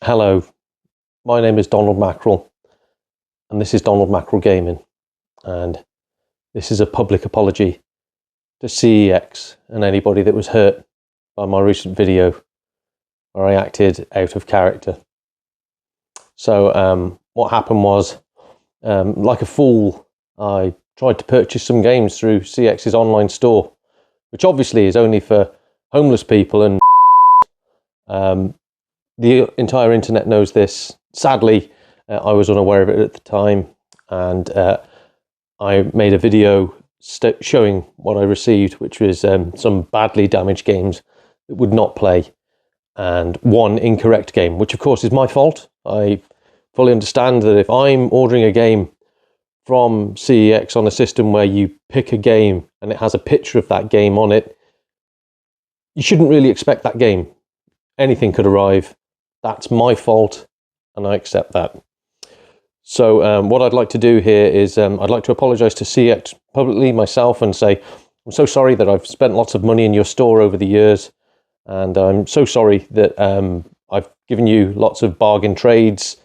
Hello, my name is Donald Mackerel, and this is Donald Mackerel Gaming, and this is a public apology to CEX and anybody that was hurt by my recent video where I acted out of character. So what happened was, like a fool, I tried to purchase some games through CEX's online store, which obviously is only for homeless people, and the entire internet knows this. Sadly, I was unaware of it at the time, and I made a video showing what I received, which was some badly damaged games that would not play, and one incorrect game, which of course is my fault. I fully understand that if I'm ordering a game from CEX on a system where you pick a game and it has a picture of that game on it, you shouldn't really expect that game. Anything could arrive. That's my fault, and I accept that. So what I'd like to do here is I'd like to apologise to CEX publicly myself and say, I'm so sorry that I've spent lots of money in your store over the years, and I'm so sorry that I've given you lots of bargain trades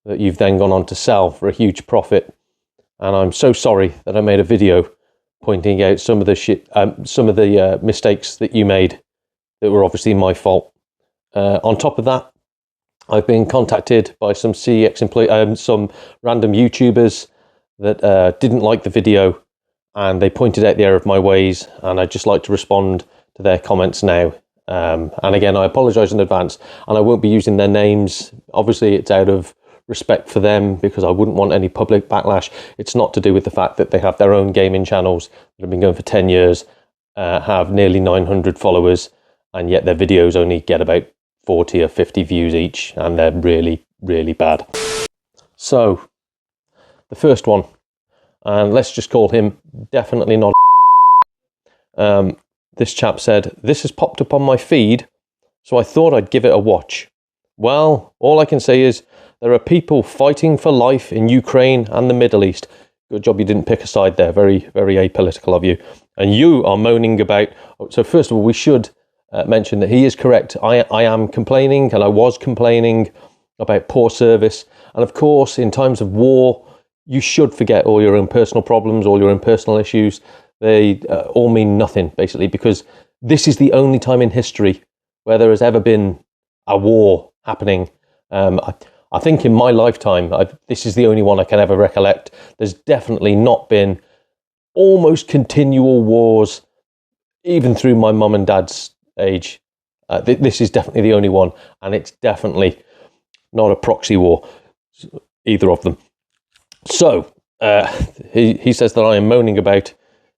that you've then gone on to sell for a huge profit. And I'm so sorry that I made a video pointing out some of the mistakes that you made that were obviously my fault. On top of that, I've been contacted by some CEX employees, some random YouTubers that didn't like the video, and they pointed out the error of my ways, and I'd just like to respond to their comments now. And again, I apologise in advance, and I won't be using their names. Obviously, it's out of respect for them, because I wouldn't want any public backlash. It's not to do with the fact that they have their own gaming channels that have been going for 10 years, have nearly 900 followers, and yet their videos only get about 40 or 50 views each, and they're really, really bad. So, the first one, and let's just call him definitely not this chap said, "This has popped up on my feed, so I thought I'd give it a watch. Well, all I can say is, there are people fighting for life in Ukraine and the Middle East." Good job you didn't pick a side there, very, very apolitical of you. And you are moaning about, so first of all, we should mention that he is correct. I am complaining, and I was complaining about poor service. And of course, in times of war, you should forget all your own personal problems, all your own personal issues. They all mean nothing, basically, because this is the only time in history where there has ever been a war happening. I think in my lifetime, this is the only one I can ever recollect. There's definitely not been almost continual wars, even through my mum and dad's age. This is definitely the only one, and it's definitely not a proxy war, either of them. So he says that I am moaning about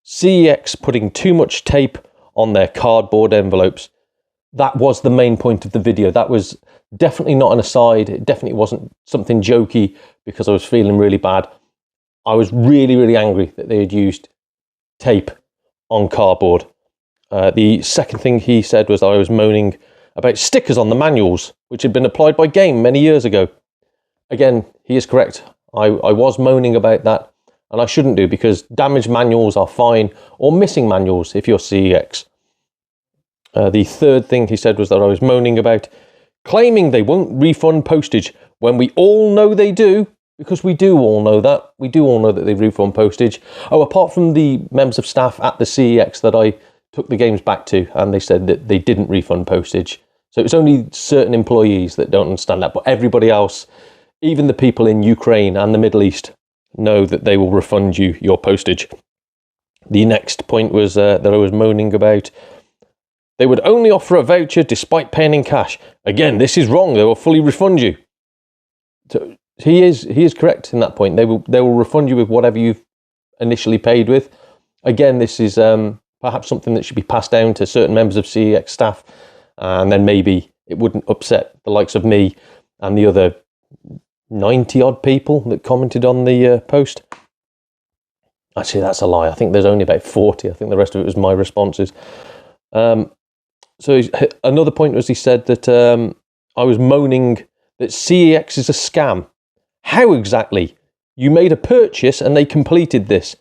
CEX putting too much tape on their cardboard envelopes. That was the main point of the video. That was definitely not an aside. It definitely wasn't something jokey because I was feeling really bad. I was really, really angry that they had used tape on cardboard. The second thing he said was that I was moaning about stickers on the manuals, which had been applied by Game many years ago. Again, he is correct. I was moaning about that, and I shouldn't do, because damaged manuals are fine, or missing manuals if you're CEX. The third thing he said was that I was moaning about claiming they won't refund postage when we all know they do, because we do all know that. We do all know that they refund postage. Oh, apart from the members of staff at the CEX that I took the games back to, and they said that they didn't refund postage. So it's only certain employees that don't understand that, but everybody else, even the people in Ukraine and the Middle East, know that they will refund you your postage. The next point was that I was moaning about they would only offer a voucher despite paying in cash. Again, this is wrong. They will fully refund you. So he is correct in that point. They will refund you with whatever you've initially paid with. Again, this is perhaps something that should be passed down to certain members of CEX staff, and then maybe it wouldn't upset the likes of me and the other 90-odd people that commented on the post. Actually, that's a lie. I think there's only about 40. I think the rest of it was my responses. So another point was he said that I was moaning that CEX is a scam. How exactly? You made a purchase and they completed this.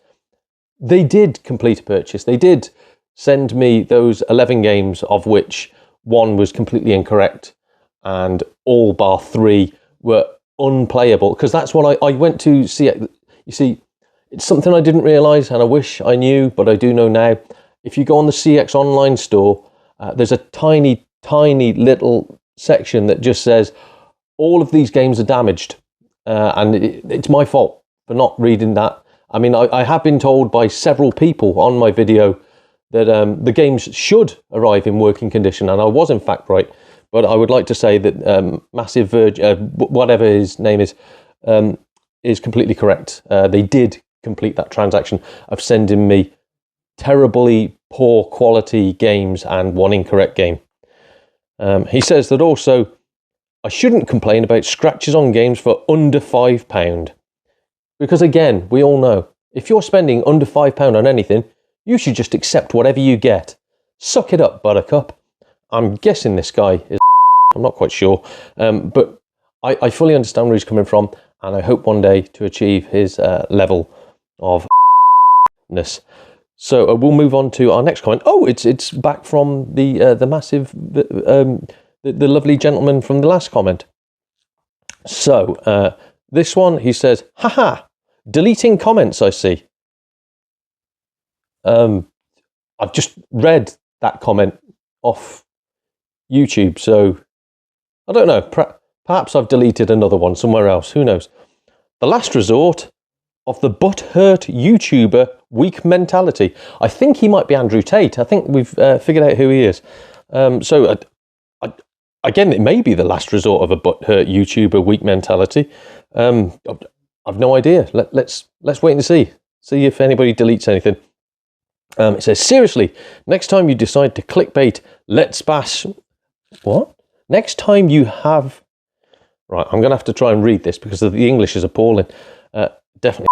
They did complete a purchase. They did send me those 11 games, of which one was completely incorrect. and all bar 3 were unplayable, because that's what I went to see. You see, it's something I didn't realise, and I wish I knew, but I do know now. If you go on the CEX online store, there's a tiny little section that just says all of these games are damaged, and it's my fault for not reading that. I mean, I have been told by several people on my video that the games should arrive in working condition, and I was in fact right. But I would like to say that Massive Verge, whatever his name is completely correct. They did complete that transaction of sending me terribly poor quality games and one incorrect game. He says that also, I shouldn't complain about scratches on games for under £5. Because again, we all know, if you're spending under £5 on anything, you should just accept whatever you get. Suck it up, buttercup. I'm guessing this guy is I'm not quite sure. But I fully understand where he's coming from, and I hope one day to achieve his level of ness. So we'll move on to our next comment. Oh, it's back from the massive, the lovely gentleman from the last comment. So this one, he says, haha, deleting comments, I see. I've just read that comment off YouTube, so I don't know. Perhaps I've deleted another one somewhere else. Who knows? The last resort of the butthurt YouTuber weak mentality. I think he might be Andrew Tate. I think we've figured out who he is. So again, it may be the last resort of a butthurt YouTuber weak mentality. I've no idea. Let's wait and see if anybody deletes anything. It says, seriously, next time you decide to clickbait, let's bash. What? Next time you have. Right, I'm going to have to try and read this because the English is appalling. Definitely.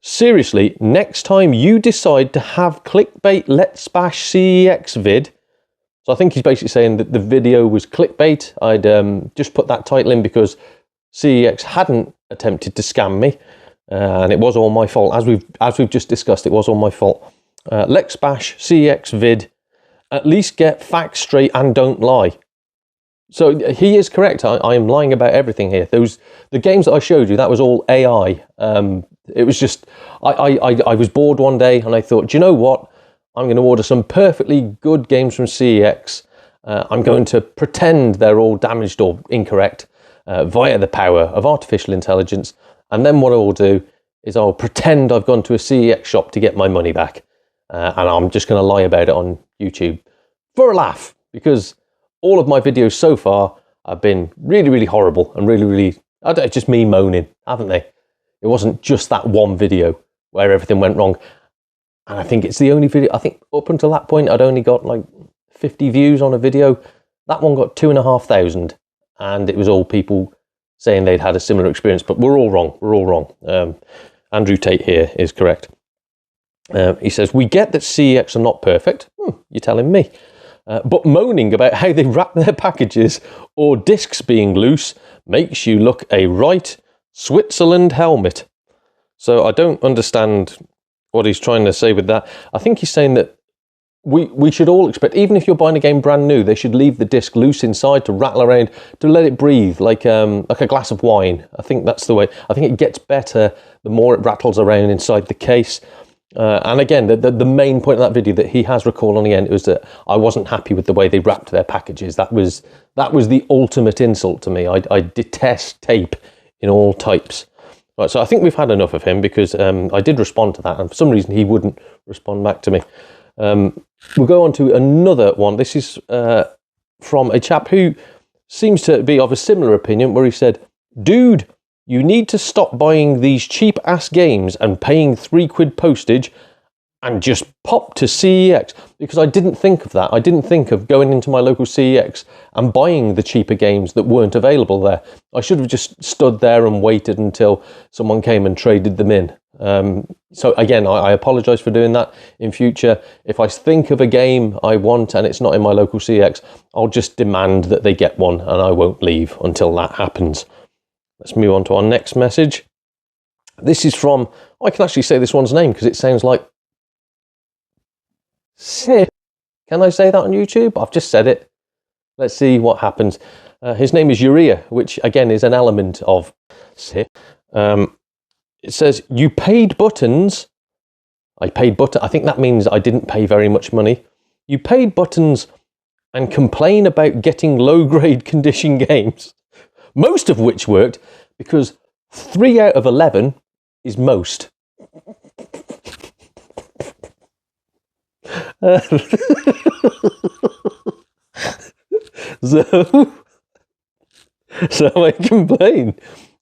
Seriously, next time you decide to have clickbait, let's bash CEX vid. So I think he's basically saying that the video was clickbait. I'd just put that title in because CEX hadn't attempted to scam me, and it was all my fault. As we've just discussed, it was all my fault. Let's bash CEX vid. At least get facts straight and don't lie. So he is correct. I am lying about everything here. The games that I showed you, that was all AI. It was just I was bored one day and I thought, do you know what? I'm going to order some perfectly good games from CEX. I'm going to pretend they're all damaged or incorrect via the power of artificial intelligence. And then what I will do is I'll pretend I've gone to a CEX shop to get my money back. And I'm just going to lie about it on YouTube for a laugh, because all of my videos so far have been really horrible and really, it's just me moaning, haven't they? It wasn't just that one video where everything went wrong. And I think it's the only video, I think up until that point, I'd only got like 50 views on a video. That one got 2,500, and it was all people saying they'd had a similar experience, but we're all wrong. Andrew Tate here is correct. He says, we get that CEX are not perfect. You're telling me. But moaning about how they wrap their packages or discs being loose makes you look a right Switzerland helmet. So I don't understand what he's trying to say with that. I think he's saying that we should all expect, even if you're buying a game brand new, they should leave the disc loose inside to rattle around, to let it breathe like a glass of wine. I think that's the way. I think it gets better the more it rattles around inside the case. And again, the main point of that video that he has recalled on the end was that I wasn't happy with the way they wrapped their packages. That was the ultimate insult to me. I detest tape in all types. Right, so I think we've had enough of him, because I did respond to that, and for some reason he wouldn't respond back to me. We'll go on to another one. This is from a chap who seems to be of a similar opinion, where he said, dude, you need to stop buying these cheap-ass games and paying £3 postage and just pop to CEX. Because I didn't think of that. I didn't think of going into my local CEX and buying the cheaper games that weren't available there. I should have just stood there and waited until someone came and traded them in. So again, I apologise for doing that in future. If I think of a game I want and it's not in my local CEX, I'll just demand that they get one, and I won't leave until that happens. Let's move on to our next message. This is from, I can actually say this one's name because it sounds like Sif. Can I say that on YouTube? I've just said it. Let's see what happens. His name is urea, which again is an element of SIP. It says, you paid buttons. I paid button. I think that means I didn't pay very much money. You paid buttons and complain about getting low-grade condition games, most of which worked because 3 out of 11 is most. So I complain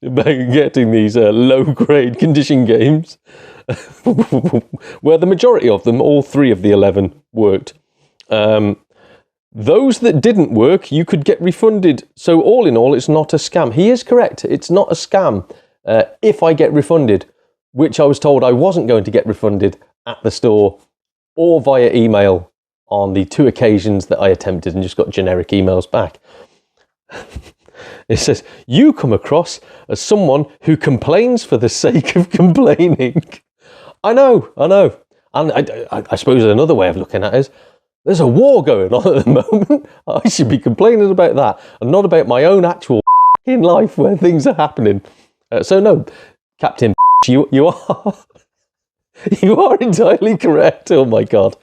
about getting these low-grade condition games, where the majority of them, all 3 of the 11, worked. Those that didn't work, you could get refunded. So all in all, it's not a scam. He is correct. It's not a scam if I get refunded, which I was told I wasn't going to get refunded at the store or via email on the 2 occasions that I attempted and just got generic emails back. It says, you come across as someone who complains for the sake of complaining. I know. And I suppose another way of looking at it is, there's a war going on at the moment. I should be complaining about that and not about my own actual in life where things are happening. So no, Captain, you are you are entirely correct. Oh my God.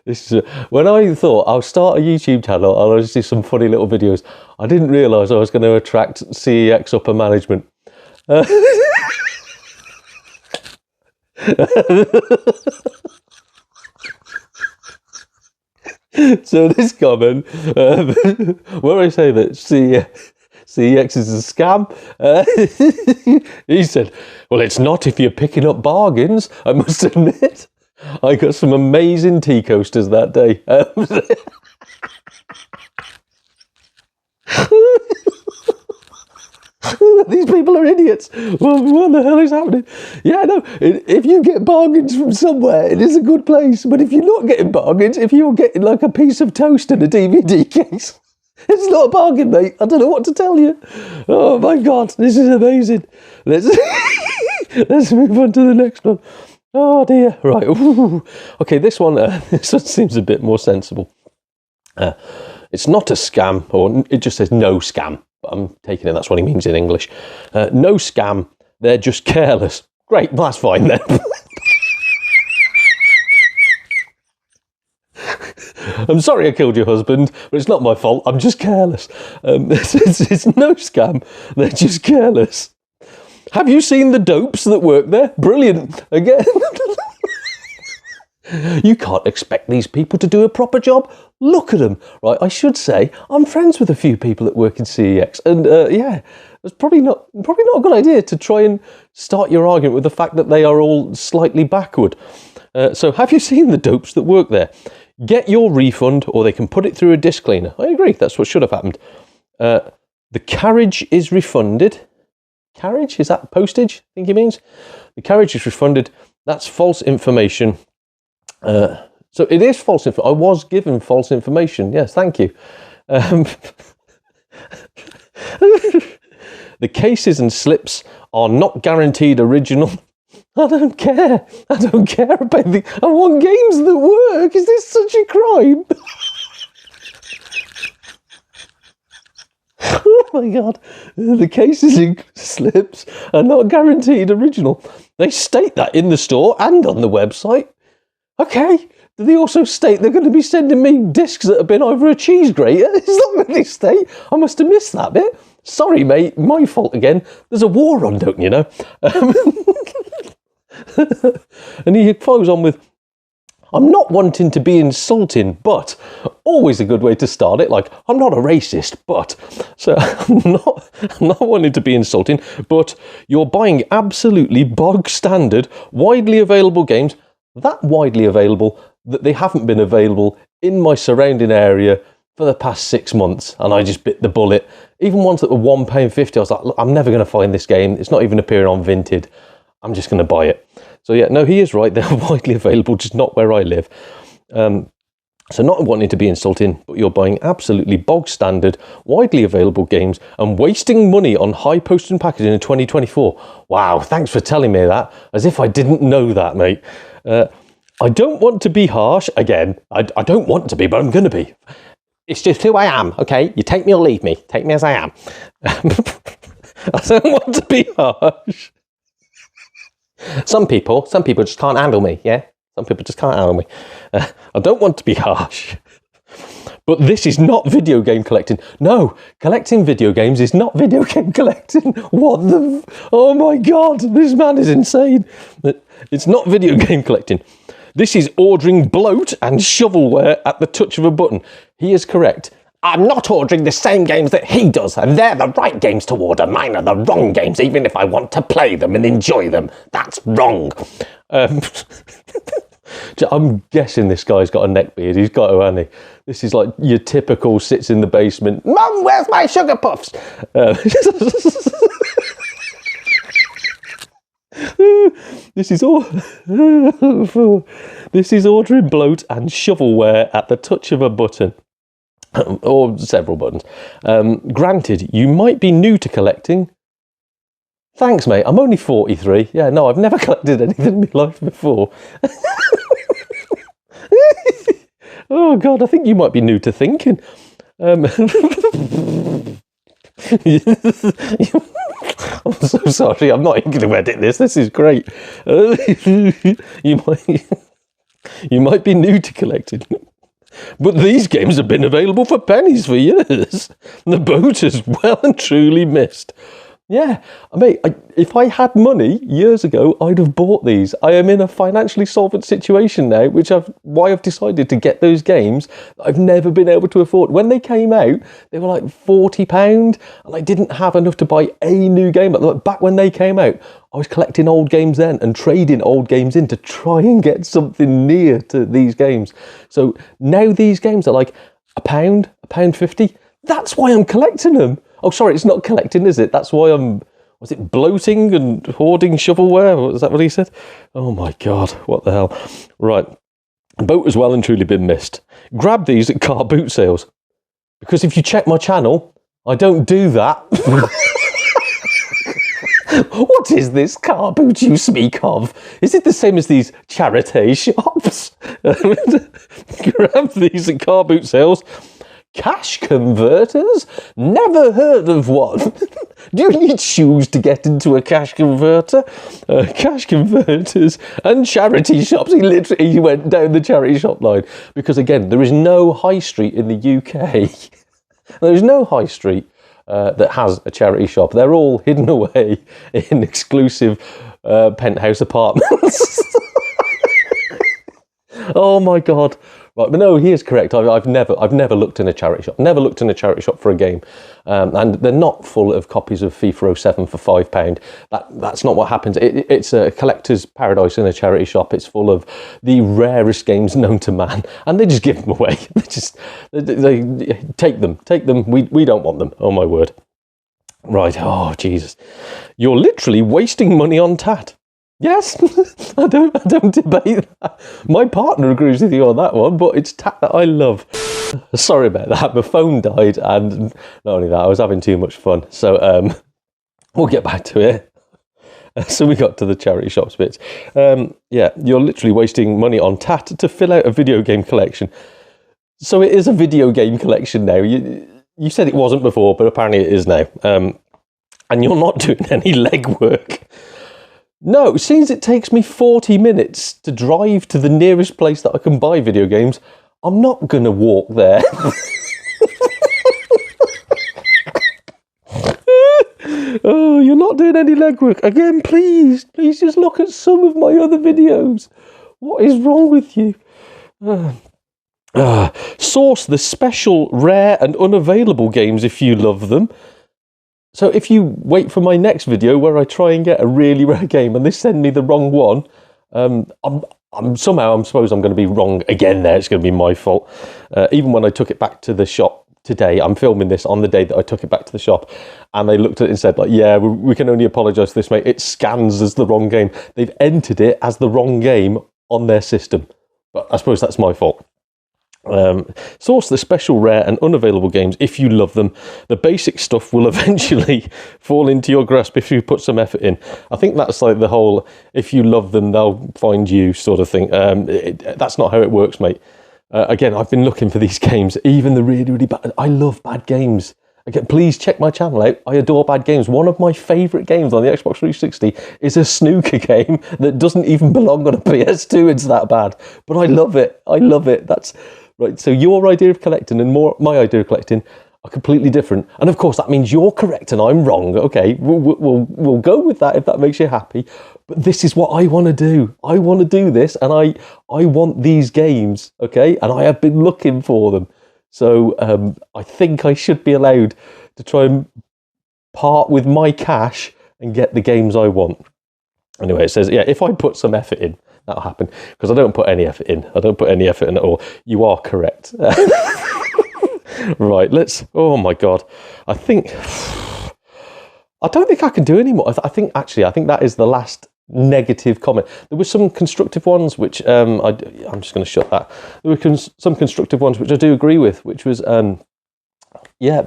This is when I thought I'll start a YouTube channel and I'll just do some funny little videos. I didn't realise I was going to attract CEX upper management. So this comment, where I say that CEX is a scam, he said, well, it's not if you're picking up bargains, I must admit. I got some amazing tea coasters that day. These people are idiots. What the hell is happening? Yeah, no, if you get bargains from somewhere, it is a good place. But if you're not getting bargains, if you're getting like a piece of toast and a DVD case, it's not a bargain, mate. I don't know what to tell you. Oh my God, this is amazing. Let's move on to the next one. Oh dear. Right. Ooh. Okay, this one seems a bit more sensible. It's not a scam, or it just says no scam. But I'm taking it that's what he means in English. No scam, they're just careless. Great, that's fine then. I'm sorry I killed your husband, but it's not my fault. I'm just careless. It's no scam, they're just careless. Have you seen the dopes that work there? Brilliant. Again. You can't expect these people to do a proper job. Look at them. Right, I should say, I'm friends with a few people that work in CEX. And yeah, it's probably not a good idea to try and start your argument with the fact that they are all slightly backward. So have you seen the dopes that work there? Get your refund or they can put it through a disc cleaner. I agree, that's what should have happened. The carriage is refunded. Carriage? Is that postage? I think he means. The carriage is refunded. That's false information. So it is false info. I was given false information. Yes, thank you. The cases and slips are not guaranteed original. I don't care. I don't care about I want games that work. Is this such a crime? Oh my God. The cases and slips are not guaranteed original. They state that in the store and on the website. Okay. Do they also state they're going to be sending me discs that have been over a cheese grater? Is that what they state? I must have missed that bit. Sorry, mate. My fault again. There's a war on, don't you know? And he follows on with, I'm not wanting to be insulting, but always a good way to start it. Like, I'm not a racist, but. So I'm not wanting to be insulting, but you're buying absolutely bog standard, widely available games, that widely available that they haven't been available in my surrounding area for the past 6 months, and I just bit the bullet. Even ones that were £1.50, I was like, look, I'm never going to find this game. It's not even appearing on Vinted. I'm just going to buy it. So yeah, no, he is right. They're widely available, just not where I live. So not wanting to be insulting, but you're buying absolutely bog standard, widely available games and wasting money on high post and packaging in 2024. Wow, thanks for telling me that. As if I didn't know that, mate. I don't want to be harsh. Again, I don't want to be, but I'm going to be. It's just who I am, okay? You take me or leave me. Take me as I am. I don't want to be harsh. Some people just can't handle me, yeah? Some people just can't handle me. I don't want to be harsh. But this is not video game collecting. No, collecting video games is not video game collecting. What the... Oh my God, this man is insane. It's not video game collecting. This is ordering bloat and shovelware at the touch of a button. He is correct. I'm not ordering the same games that he does, and they're the right games to order. Mine are the wrong games, even if I want to play them and enjoy them. That's wrong. I'm guessing this guy's got a neck beard. He's got to, hasn't he? This is like your typical sits in the basement. Mum, where's my sugar puffs? This is all. This is ordering bloat and shovelware at the touch of a button. Or several buttons. Granted, you might be new to collecting. Thanks, mate. I'm only 43. Yeah, no, I've never collected anything in my life before. Oh, God, I think you might be new to thinking. I'm so sorry. I'm not even going to edit this. This is great. You might be new to collecting. But these games have been available for pennies for years. The boat has well and truly missed. Yeah, mate, if I had money years ago, I'd have bought these. I am in a financially solvent situation now, why I've decided to get those games that I've never been able to afford. When they came out, they were like £40, and I didn't have enough to buy a new game. Like, back when they came out, I was collecting old games then and trading old games in to try and get something near to these games. So now these games are like £1.50. That's why I'm collecting them. Oh, sorry, it's not collecting, is it? That's why I'm, was it bloating and hoarding shovelware? Was that what he said? Oh my God, what the hell? Right, the boat has well and truly been missed. Grab these at car boot sales. Because if you check my channel, I don't do that. What is this car boot you speak of? Is it the same as these charity shops? Grab these at car boot sales. Cash converters? Never heard of one. Do you need shoes to get into a cash converter? Cash converters and charity shops. He went down the charity shop line. Because again, there is no high street in the UK. There is no high street that has a charity shop. They're all hidden away in exclusive penthouse apartments. Oh my God. Right, but no, he is correct. I've never looked in a charity shop. Never looked in a charity shop for a game, and they're not full of copies of FIFA 07 for £5. That's not what happens. It's a collector's paradise in a charity shop. It's full of the rarest games known to man, and they just give them away. They take them. We don't want them. Oh my word. Right. Oh Jesus, you're literally wasting money on tat. Yes, I don't debate that. My partner agrees with you on that one, but it's tat that I love. Sorry about that. My phone died, and not only that, I was having too much fun. So we'll get back to it. So we got to the charity shops bits. Yeah, you're literally wasting money on tat to fill out a video game collection. So it is a video game collection now. You said it wasn't before, but apparently it is now. And you're not doing any legwork. No, since it takes me 40 minutes to drive to the nearest place that I can buy video games, I'm not going to walk there. Oh, you're not doing any legwork. Again, please just look at some of my other videos. What is wrong with you? Source the special, rare and unavailable games if you love them. So if you wait for my next video where I try and get a really rare game and they send me the wrong one, I suppose I'm going to be wrong again there. It's going to be my fault. Even when I took it back to the shop today, I'm filming this on the day that I took it back to the shop, and they looked at it and said, like, yeah, we can only apologise for this, mate. It scans as the wrong game. They've entered it as the wrong game on their system. But I suppose that's my fault. Source the special, rare and unavailable games if you love them. The basic stuff will eventually fall into your grasp if you put some effort in. I think that's like the whole if you love them they'll find you sort of thing. That's not how it works, mate. Again, I've been looking for these games, even the really, really bad. I love bad games. Again, please check my channel out. I adore bad games. One of my favourite games on the Xbox 360 is a snooker game that doesn't even belong on a PS2. It's that bad. But I love it. I love it. That's right. So your idea of collecting and my idea of collecting are completely different. And of course, that means you're correct and I'm wrong. Okay, we'll go with that if that makes you happy. But this is what I want to do. I want to do this, and I want these games, okay? And I have been looking for them. So I think I should be allowed to try and part with my cash and get the games I want. Anyway, it says, yeah, if I put some effort in, that'll happen. Because I don't put any effort in. I don't put any effort in at all. You are correct. Right, oh my God. I don't think I can do any more. I think that is the last negative comment. There were some constructive ones, which I'm just going to shut that. There were some constructive ones, which I do agree with, which was, yeah,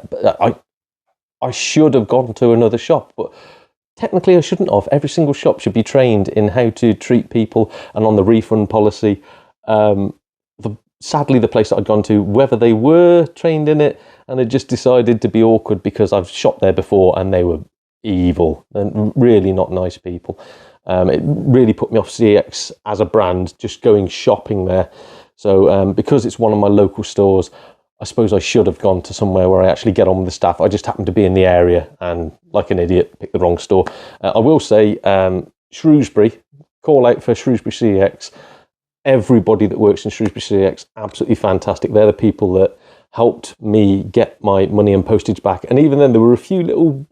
I should have gone to another shop, but technically I shouldn't have. Every single shop should be trained in how to treat people and on the refund policy. Sadly, the place that I'd gone to, whether they were trained in it and had just decided to be awkward because I've shopped there before and they were evil and really not nice people. It really put me off CEX as a brand, just going shopping there. So because it's one of my local stores, I suppose I should have gone to somewhere where I actually get on with the staff. I just happened to be in the area and, like an idiot, picked the wrong store. I will say, Shrewsbury, call out for Shrewsbury CEX. Everybody that works in Shrewsbury CEX, absolutely fantastic. They're the people that helped me get my money and postage back. And even then, there were a few little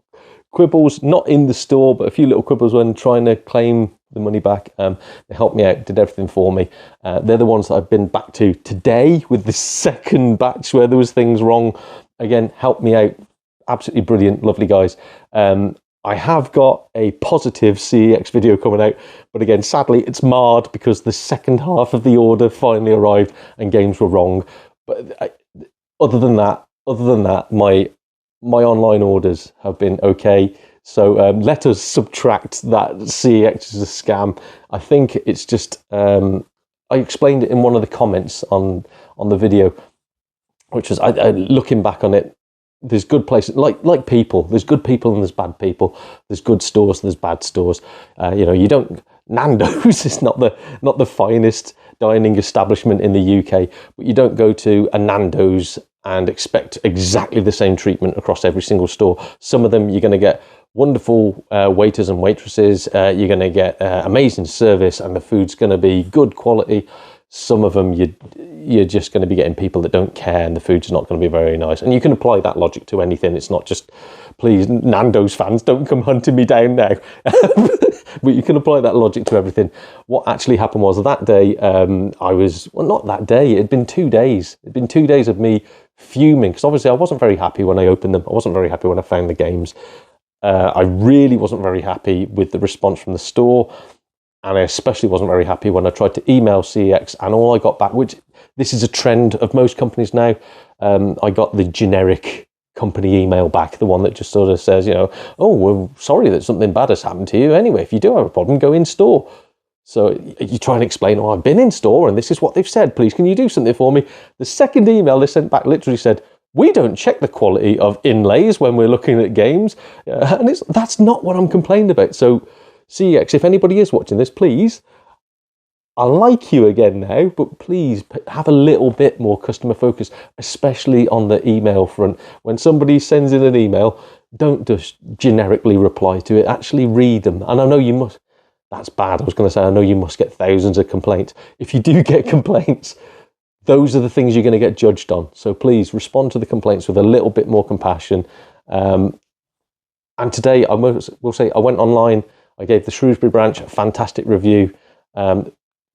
quibbles, not in the store, but a few little quibbles when trying to claim the money back. They helped me out, did everything for me. They're the ones that I've been back to today with the second batch where there was things wrong. Again, helped me out. Absolutely brilliant, lovely guys. I have got a positive CEX video coming out, but again, sadly, it's marred because the second half of the order finally arrived and games were wrong. But other than that, my online orders have been okay. So let us subtract that CEX as a scam. I think it's just, I explained it in one of the comments on the video, which was, looking back on it, there's good places, like people. There's good people and there's bad people. There's good stores and there's bad stores. You don't. Nando's is not the finest dining establishment in the UK, but you don't go to a Nando's and expect exactly the same treatment across every single store. Some of them you're going to get wonderful waiters and waitresses. You're going to get amazing service, and the food's going to be good quality. Some of them you're just going to be getting people that don't care, and the food's not going to be very nice. And you can apply that logic to anything. It's not just, please, Nando's fans, don't come hunting me down now. But you can apply that logic to everything. What actually happened was that day, not that day, it had been 2 days. It had been 2 days of me fuming, because obviously I wasn't very happy when I opened them. I wasn't very happy when I found the games. I really wasn't very happy with the response from the store. And I especially wasn't very happy when I tried to email CEX and all I got back, which this is a trend of most companies now. I got the generic company email back, the one that just sort of says, oh, we're sorry that something bad has happened to you. Anyway, if you do have a problem, go in store. So you try and explain, oh, I've been in store and this is what they've said. Please, can you do something for me? The second email they sent back literally said, we don't check the quality of inlays when we're looking at games. And that's not what I'm complaining about. So CEX, if anybody is watching this, please, I like you again now, but please have a little bit more customer focus, especially on the email front. When somebody sends in an email, don't just generically reply to it. Actually read them. And I know you must, that's bad. I was going to say, I know you must get thousands of complaints. If you do get complaints, those are the things you're going to get judged on. So please respond to the complaints with a little bit more compassion. And today, I will say, I went online. I gave the Shrewsbury branch a fantastic review.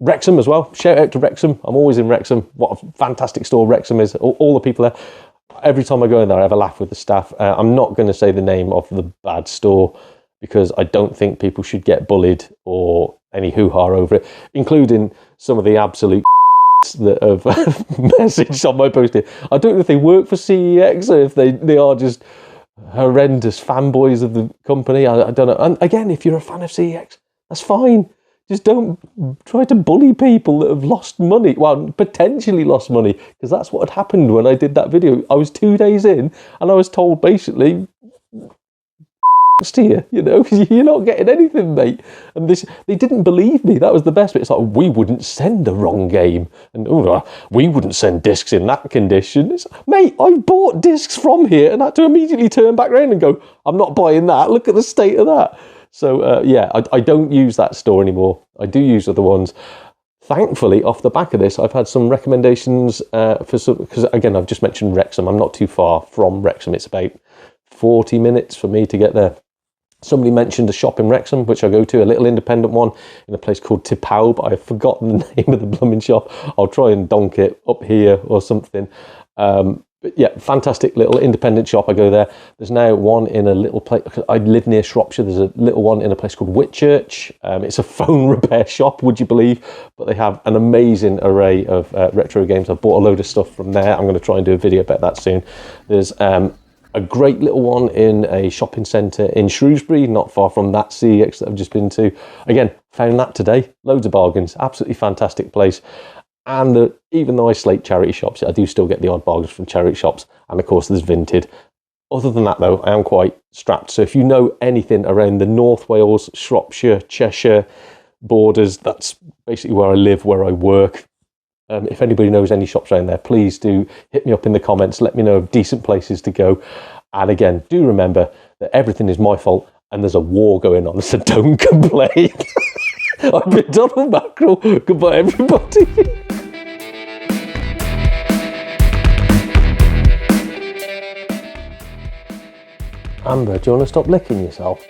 Wrexham as well. Shout out to Wrexham. I'm always in Wrexham. What a fantastic store Wrexham is. All the people there. Every time I go in there, I have a laugh with the staff. I'm not going to say the name of the bad store because I don't think people should get bullied or any hoo-ha over it, including some of the absolute that have messaged on my post here. I don't know if they work for CEX or if they are just horrendous fanboys of the company. I don't know. And again, if you're a fan of CEX, that's fine. Just don't try to bully people that have lost money. Well, potentially lost money, because that's what had happened when I did that video. I was 2 days in and I was told basically, to you, you know, because you're not getting anything, mate. And they didn't believe me. That was the best bit. It's like, we wouldn't send the wrong game, and we wouldn't send discs in that condition. It's, mate, I've bought discs from here and had to immediately turn back around and go, I'm not buying that. Look at the state of that. So yeah, I don't use that store anymore. I do use other ones. Thankfully, off the back of this, I've had some recommendations for some, because again, I've just mentioned Wrexham. I'm not too far from Wrexham. It's about 40 minutes for me to get there. Somebody mentioned a shop in Wrexham, which I go to, a little independent one in a place called Tipau, but I've forgotten the name of the blooming shop. I'll try and donk it up here or something. But yeah, fantastic little independent shop. I go there. There's now one in a little place. I live near Shropshire. There's a little one in a place called Whitchurch. It's a phone repair shop, would you believe? But they have an amazing array of retro games. I've bought a load of stuff from there. I'm going to try and do a video about that soon. There's a great little one in a shopping centre in Shrewsbury, not far from that CEX that I've just been to. Again, found that today. Loads of bargains. Absolutely fantastic place. And even though I slate charity shops, I do still get the odd bargains from charity shops. And of course, there's Vinted. Other than that, though, I am quite strapped. So if you know anything around the North Wales, Shropshire, Cheshire borders, that's basically where I live, where I work. If anybody knows any shops around there, please do hit me up in the comments. Let me know of decent places to go. And again, do remember that everything is my fault and there's a war going on, so don't complain. I've been Donald Mackerel. Goodbye, everybody. Amber, do you want to stop licking yourself?